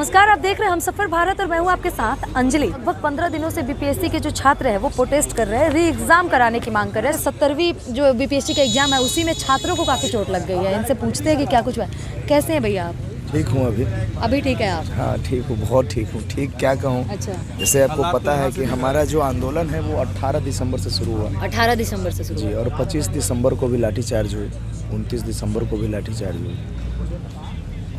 नमस्कार, आप देख रहे हैं हमसफर भारत और मैं हूं आपके साथ अंजलि। लगभग 15 दिनों से बीपीएससी के जो छात्र हैं वो प्रोटेस्ट कर रहे हैं, री एग्जाम कराने की मांग कर रहे हैं। 70वीं जो बीपीएससी का एग्जाम है उसी में छात्रों को काफ़ी चोट लग गई है। इनसे पूछते हैं कि क्या कुछ हुआ। कैसे हैं भैया आप? ठीक हूँ अभी ठीक है आप? हाँ ठीक हूँ, बहुत ठीक हूँ। ठीक क्या कहूँ। अच्छा, जैसे आपको पता है कि हमारा जो आंदोलन है वो 18 दिसंबर से शुरू हुआ। 18 दिसंबर से शुरू जी, और 25 दिसंबर को भी लाठीचार्ज हुई, 29 दिसंबर को भी लाठीचार्ज हुई।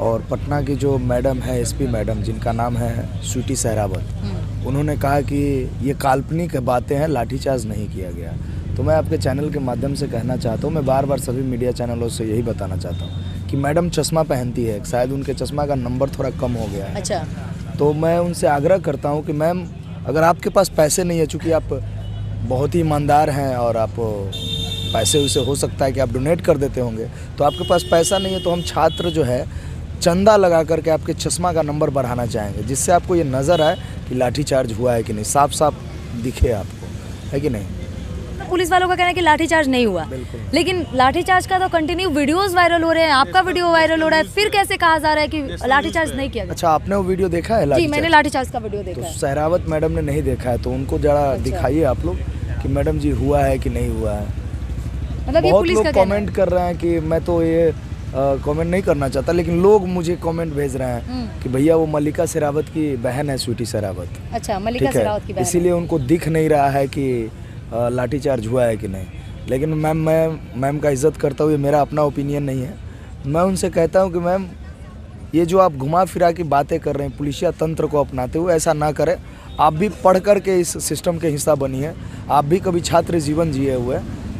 और पटना की जो मैडम है, एसपी मैडम, जिनका नाम है स्वीटी सहरावत, उन्होंने कहा कि ये काल्पनिक बातें हैं, लाठीचार्ज नहीं किया गया। तो मैं आपके चैनल के माध्यम से कहना चाहता हूँ, मैं बार बार सभी मीडिया चैनलों से यही बताना चाहता हूँ कि मैडम चश्मा पहनती है, शायद उनके चश्मा का नंबर थोड़ा कम हो गया है। अच्छा, तो मैं उनसे आग्रह करता हूँ कि मैम, अगर आपके पास पैसे नहीं है, चूँकि आप बहुत ही ईमानदार हैं और आप पैसे उसे हो सकता है कि आप डोनेट कर देते होंगे, तो आपके पास पैसा नहीं है तो हम छात्र जो है चंदा लगा करके आपके चश्मा का नंबर बढ़ाना चाहेंगे, जिससे आपको ये नज़र आए कि लाठीचार्ज हुआ है कि नहीं, साफ साफ दिखे आपको, है कि नहीं। पुलिस वालों का कहना है कि लाठीचार्ज नहीं हुआ, लेकिन लाठीचार्ज का तो कंटिन्यू वीडियोस वायरल हो रहे हैं, आपका वीडियो वायरल हो रहा है, फिर कैसे कहा जा रहा है कि लाठीचार्ज नहीं किया गया? अच्छा, आपने वो वीडियो देखा है? जी, मैंने लाठीचार्ज का वीडियो देखा तो है। सहरावत मैडम ने नहीं देखा है, तो उनको जरा दिखाइए आप लोग कि मैडम जी हुआ है कि नहीं हुआ है। मतलब ये बहुत पुलिस लोग का कमेंट कर रहे हैं कि मैं तो ये कमेंट नहीं करना चाहता, लेकिन लोग मुझे कमेंट भेज रहे हैं कि भैया वो मल्लिका शेरावत की बहन है, स्वीटी शेरावत। अच्छा, मल्लिका शेरावत की बहन, इसीलिए उनको दिख नहीं रहा है कि लाठीचार्ज हुआ है कि नहीं। लेकिन मैम का इज़्ज़त करता हूँ, ये मेरा अपना ओपिनियन नहीं है। मैं उनसे कहता हूँ कि मैम, ये जो आप घुमा फिरा की बातें कर रहे हैं, पुलिसिया तंत्र को अपनाते हुए, ऐसा ना करें। आप भी पढ़ कर के इस सिस्टम के हिस्सा बनिए, आप भी कभी छात्र जीवन जिए हुए,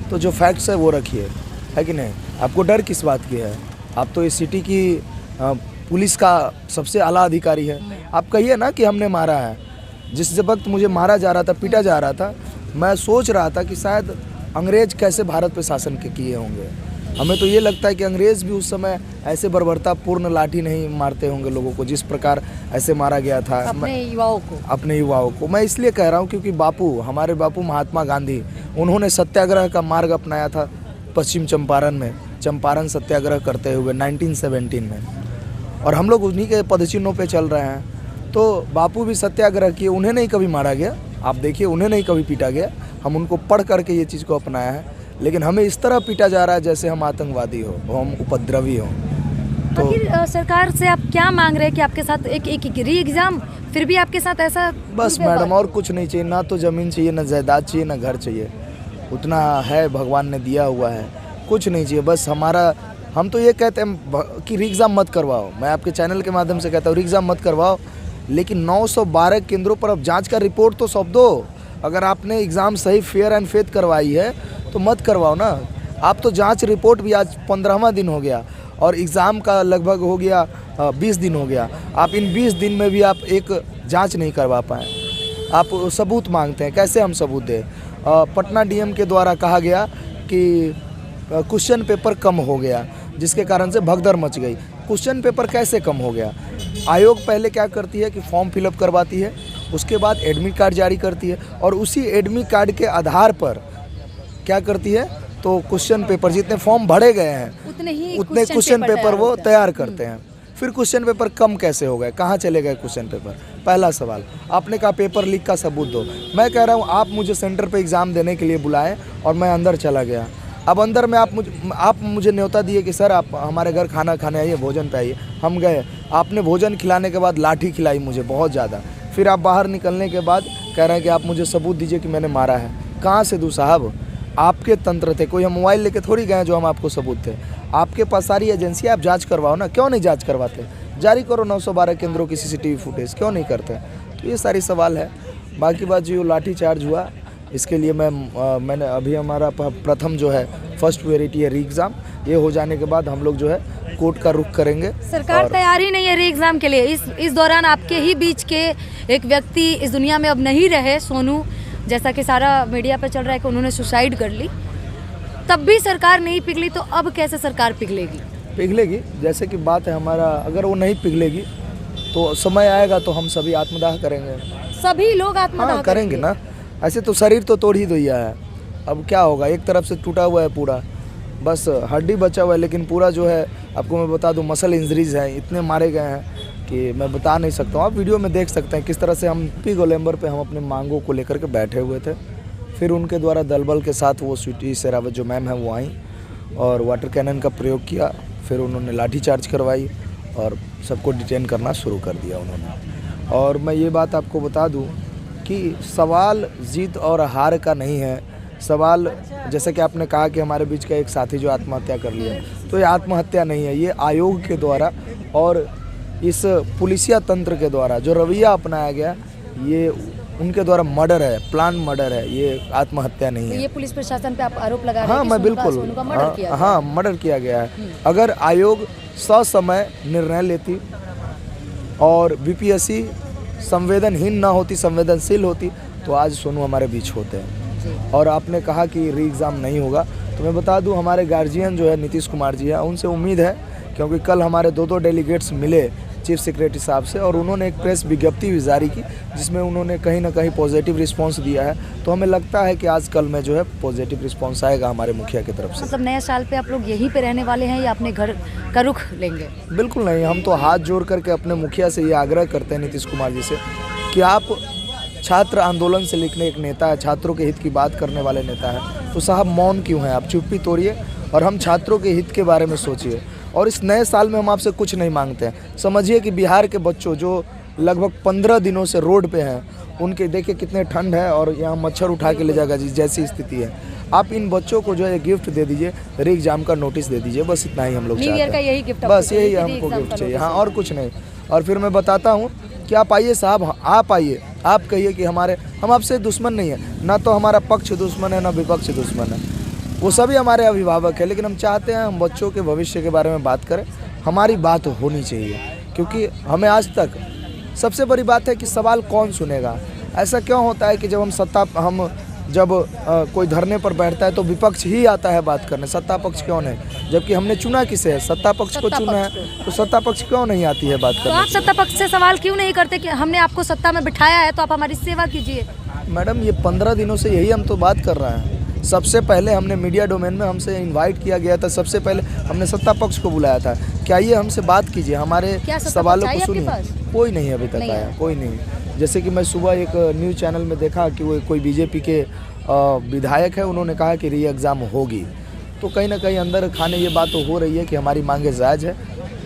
तो जो फैक्ट्स है वो रखिए, है कि नहीं। आपको डर किस बात की है? आप तो इस सिटी की पुलिस का सबसे आला अधिकारी है। आप कहिए ना कि हमने मारा है। जिस वक्त मुझे मारा जा रहा था, पीटा जा रहा था, मैं सोच रहा था कि शायद अंग्रेज कैसे भारत पे शासन के किए होंगे। हमें तो ये लगता है कि अंग्रेज भी उस समय ऐसे बर्बरतापूर्ण लाठी नहीं मारते होंगे लोगों को, जिस प्रकार ऐसे मारा गया था अपने युवाओं को। मैं इसलिए कह रहा हूँ क्योंकि बापू, हमारे बापू महात्मा गांधी, उन्होंने सत्याग्रह का मार्ग अपनाया था पश्चिम चंपारण में, चंपारण सत्याग्रह करते हुए 1917 में, और हम लोग उन्हीं के पदचिन्हों पे चल रहे हैं। तो बापू भी सत्याग्रह किए, उन्हें नहीं कभी मारा गया, आप देखिए, उन्हें नहीं कभी पीटा गया। हम उनको पढ़ करके ये चीज़ को अपनाया है, लेकिन हमें इस तरह पीटा जा रहा है जैसे हम आतंकवादी हो, हम उपद्रवी हो। तो आखिर सरकार से आप क्या मांग रहे हैं कि आपके साथ एक री एग्जाम, फिर भी आपके साथ ऐसा? बस मैडम, और कुछ नहीं चाहिए, ना तो ज़मीन चाहिए, ना जायदाद चाहिए, ना घर चाहिए। उतना है भगवान ने दिया हुआ है, कुछ नहीं चाहिए। बस हमारा, हम तो ये कहते हैं कि री एग्ज़ाम मत करवाओ। मैं आपके चैनल के माध्यम से कहता हूँ, री एग्ज़ाम मत करवाओ, लेकिन 912 केंद्रों पर अब जांच का रिपोर्ट तो सौंप दो। अगर आपने एग्ज़ाम सही फेयर एंड फेथ करवाई है तो मत करवाओ ना। आप तो जांच रिपोर्ट भी, आज 15वां दिन हो गया और एग्ज़ाम का लगभग हो गया 20 दिन हो गया। आप इन 20 दिन में भी आप एक जांच नहीं करवा पाए। आप सबूत मांगते हैं, कैसे हम सबूत दें? पटना डीएम के द्वारा कहा गया कि क्वेश्चन पेपर कम हो गया, जिसके कारण से भगदड़ मच गई। क्वेश्चन पेपर कैसे कम हो गया? आयोग पहले क्या करती है कि फॉर्म फिलअप करवाती है, उसके बाद एडमिट कार्ड जारी करती है, और उसी एडमिट कार्ड के आधार पर क्या करती है, तो क्वेश्चन पेपर, जितने फॉर्म भरे गए हैं उतने क्वेश्चन पेपर वो तैयार करते हैं। फिर क्वेश्चन पेपर कम कैसे हो गए? कहाँ चले गए क्वेश्चन पेपर? पहला सवाल। आपने कहा पेपर लीक का सबूत दो। मैं कह रहा हूँ आप मुझे सेंटर पे एग्ज़ाम देने के लिए बुलाएं और मैं अंदर चला गया। अब अंदर में आप मुझे न्योता दिए कि सर आप हमारे घर खाना खाने आइए, भोजन पे आइए। हम गए, आपने भोजन खिलाने के बाद लाठी खिलाई मुझे बहुत ज़्यादा। फिर आप बाहर निकलने के बाद कह रहे हैं कि आप मुझे सबूत दीजिए कि मैंने मारा है। कहाँ से दूँ साहब? आपके तंत्र थे, कोई हम मोबाइल लेके थोड़ी गए जो हम आपको सबूत थे। आपके पास सारी एजेंसी, आप जांच करवाओ ना, क्यों नहीं जांच करवाते? जारी करो 912 केंद्रों की सीसीटीवी फुटेज, क्यों नहीं करते? तो ये सारी सवाल है। बाकी बात जो लाठी चार्ज हुआ, इसके लिए मैंने अभी हमारा प्रथम जो है फर्स्ट प्रायोरिटी है री एग्ज़ाम। ये हो जाने के बाद हम लोग जो है कोर्ट का रुख करेंगे। सरकार तैयार ही नहीं है री एग्ज़ाम के लिए। इस दौरान आपके ही बीच के एक व्यक्ति इस दुनिया में अब नहीं रहे, सोनू, जैसा कि सारा मीडिया पर चल रहा है कि उन्होंने सुसाइड कर ली, तब भी सरकार नहीं पिघली, तो अब कैसे सरकार पिघलेगी? पिघलेगी, जैसे कि बात है हमारा, अगर वो नहीं पिघलेगी तो समय आएगा तो हम सभी आत्मदाह करेंगे। सभी लोग आत्मदाह करेंगे ना। ऐसे तो शरीर तो तोड़ ही दिया है, अब क्या होगा? एक तरफ से टूटा हुआ है पूरा, बस हड्डी बचा हुआ है, लेकिन पूरा जो है, आपको मैं बता दूं, मसल इंजरीज हैं, इतने मारे गए हैं। कि मैं बता नहीं सकता हूँ, आप वीडियो में देख सकते हैं किस तरह से हम पी गोलंबर पे हम अपने मांगों को लेकर के बैठे हुए थे। फिर उनके द्वारा दलबल के साथ वो स्वीटी शेरावत जो मैम है वो आई और वाटर कैनन का प्रयोग किया। फिर उन्होंने लाठीचार्ज करवाई और सबको डिटेन करना शुरू कर दिया उन्होंने। और मैं ये बात आपको बता दूं कि सवाल जीत और हार का नहीं है, सवाल जैसे कि आपने कहा कि हमारे बीच का एक साथी जो आत्महत्या कर लिया, तो ये आत्महत्या नहीं है, ये आयोग के द्वारा और इस पुलिसिया तंत्र के द्वारा जो रवैया अपनाया गया, ये उनके द्वारा मर्डर है, प्लान मर्डर है, ये आत्महत्या नहीं है। तो ये पुलिस प्रशासन पे आप आरोप लगा रहे हैं हाँ कि मैं बिल्कुल सोनू का मर्डर किया गया। हाँ मर्डर किया गया है। अगर आयोग ससमय निर्णय लेती और बीपीएससी संवेदनहीन ना होती, संवेदनशील होती, तो आज सोनू हमारे बीच होते हैं। और आपने कहा कि री एग्ज़ाम नहीं होगा, तो मैं बता दूं हमारे गार्जियन जो है नीतीश कुमार जी है, उनसे उम्मीद है, क्योंकि कल हमारे दो डेलीगेट्स मिले चीफ सेक्रेटरी साहब से और उन्होंने एक प्रेस विज्ञप्ति भी जारी की जिसमें उन्होंने कहीं ना कहीं पॉजिटिव रिस्पांस दिया है। तो हमें लगता है कि आज कल में जो है पॉजिटिव रिस्पांस आएगा हमारे मुखिया की तरफ से। मतलब नए साल पे आप लोग यहीं पे रहने वाले हैं या अपने घर का रुख लेंगे? बिल्कुल नहीं, हम तो हाथ जोड़ करके अपने मुखिया से ये आग्रह करते हैं नीतीश कुमार जी से कि आप छात्र आंदोलन से लिखने एक नेता है, छात्रों के हित की बात करने वाले नेता है, तो साहब मौन क्यों हैं? आप चुप्पी तोड़िए और हम छात्रों के हित के बारे में सोचिए। और इस नए साल में हम आपसे कुछ नहीं मांगते हैं। समझिए कि बिहार के बच्चों जो लगभग 15 दिनों से रोड पे हैं, उनके देखिए कितने ठंड है और यहाँ मच्छर उठा के ले जाएगा जैसी स्थिति है। आप इन बच्चों को जो है गिफ्ट दे दीजिए, री एग्जाम का नोटिस दे दीजिए, बस इतना ही हम लोग चाहते हैं। का यही गिफ्ट, बस यही हमको गिफ्ट चाहिए, हाँ और कुछ नहीं। और फिर मैं बताता हूँ कि आप आइए साहब, आप आइए, आप कहिए कि हम आपसे दुश्मन नहीं है, ना तो हमारा पक्ष दुश्मन है ना विपक्ष दुश्मन है, वो सभी हमारे अभिभावक है। लेकिन हम चाहते हैं हम बच्चों के भविष्य के बारे में बात करें, हमारी बात होनी चाहिए, क्योंकि हमें आज तक सबसे बड़ी बात है कि सवाल कौन सुनेगा। ऐसा क्यों होता है कि जब कोई धरने पर बैठता है तो विपक्ष ही आता है बात करने, सत्ता पक्ष क्यों नहीं? जबकि हमने चुना किसे है? सत्ता पक्ष को चुना है, तो सत्ता पक्ष क्यों नहीं आती है बात तो करने? आप सत्ता पक्ष से सवाल क्यों नहीं करते कि हमने आपको सत्ता में बिठाया है तो आप हमारी सेवा कीजिए? मैडम ये 15 दिनों से यही हम तो बात कर रहे हैं। सबसे पहले हमने मीडिया डोमेन में हमसे इनवाइट किया गया था, सबसे पहले हमने सत्ता पक्ष को बुलाया था कि आइए हमसे बात कीजिए, हमारे सवालों को सुनिए। कोई नहीं अभी तक आया, कोई नहीं। जैसे कि मैं सुबह एक न्यूज़ चैनल में देखा कि वो कोई बीजेपी के विधायक है, उन्होंने कहा कि री एग्ज़ाम होगी, तो कहीं ना कहीं अंदर खाने ये बात तो हो रही है कि हमारी मांगे जायज़ है,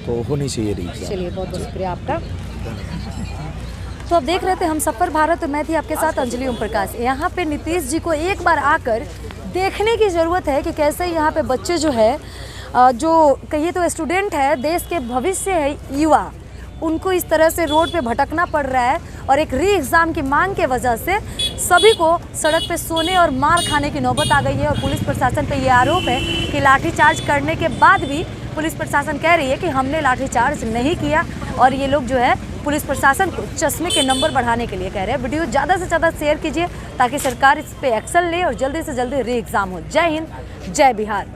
तो होनी चाहिए री एग्ज़ाम। चलिए बहुत बहुत शुक्रिया आपका। तो अब देख रहे थे हम सफ़र भारत, मैं थी आपके साथ अंजलि ओम प्रकाश। यहाँ पे नीतीश जी को एक बार आकर देखने की ज़रूरत है कि कैसे यहाँ पे बच्चे जो है, जो कहिए तो स्टूडेंट है, देश के भविष्य है, युवा, उनको इस तरह से रोड पे भटकना पड़ रहा है और एक री एग्ज़ाम की मांग के वजह से सभी को सड़क पे सोने और मार खाने की नौबत आ गई है। और पुलिस प्रशासन पे ये आरोप है कि लाठीचार्ज करने के बाद भी पुलिस प्रशासन कह रही है कि हमने लाठीचार्ज नहीं किया। और ये लोग जो है पुलिस प्रशासन को चश्मे के नंबर बढ़ाने के लिए कह रहे हैं। वीडियो ज़्यादा से ज़्यादा शेयर कीजिए ताकि सरकार इस पे एक्शन ले और जल्दी से जल्दी री एग्ज़ाम हो। जय हिंद, जय बिहार।